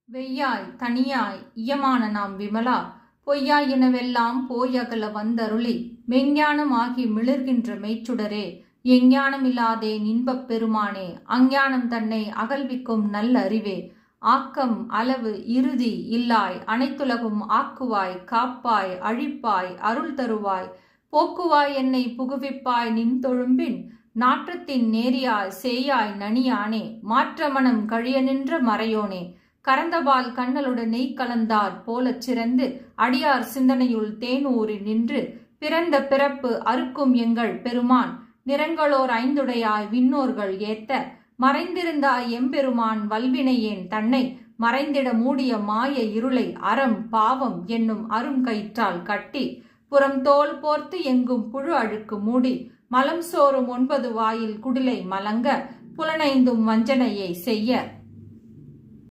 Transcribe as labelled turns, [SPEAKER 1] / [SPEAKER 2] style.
[SPEAKER 1] வெய்யாய் தனியாய் இயமான நாம் விமலா பொய்யாய் எனவெல்லாம் போயகல வந்தருளி மெஞ்ஞானமாகி மிளிர்கின்ற மெய்ச்சுடரே எஞ்ஞானமில்லாதேன் இன்பப் பெருமானே அஞ்ஞானம் தன்னை அகல்விக்கும் நல்ல அறிவே ஆக்கம் அளவு இறுதி இல்லாய் அனைத்துலகும் ஆக்குவாய் காப்பாய் அழிப்பாய் அருள் தருவாய் போக்குவாய் என்னை புகுவிப்பாய் நின் தொழும்பின் நாற்றத்தின் நேரியாய் சேயாய் நனியானே மாற்ற மனம் கழிய நின்ற மறையோனே கரந்தபால் கண்ணலுடன் நெய் கலந்தார் போலச் சிறந்து அடியார் சிந்தனையுள் தேனூறி நின்று பிறந்த பிறப்பு அறுக்கும் எங்கள் பெருமான் நிறங்களோர் ஐந்துடையாய் விண்ணோர்கள் ஏத்த மறைந்திருந்தாய் எம்பெருமான் வல்வினையேன் தன்னை மறைந்திட மூடிய மாய இருளை அறம் பாவம் என்னும் அரும் கயிற்றால் கட்டி புறம் தோல் போர்த்து எங்கும் புழு அழுக்கு மூடி மலம் சோறும் 9 வாயில் குடிலை மலங்க புலனைந்தும் வஞ்சனையை செய்ய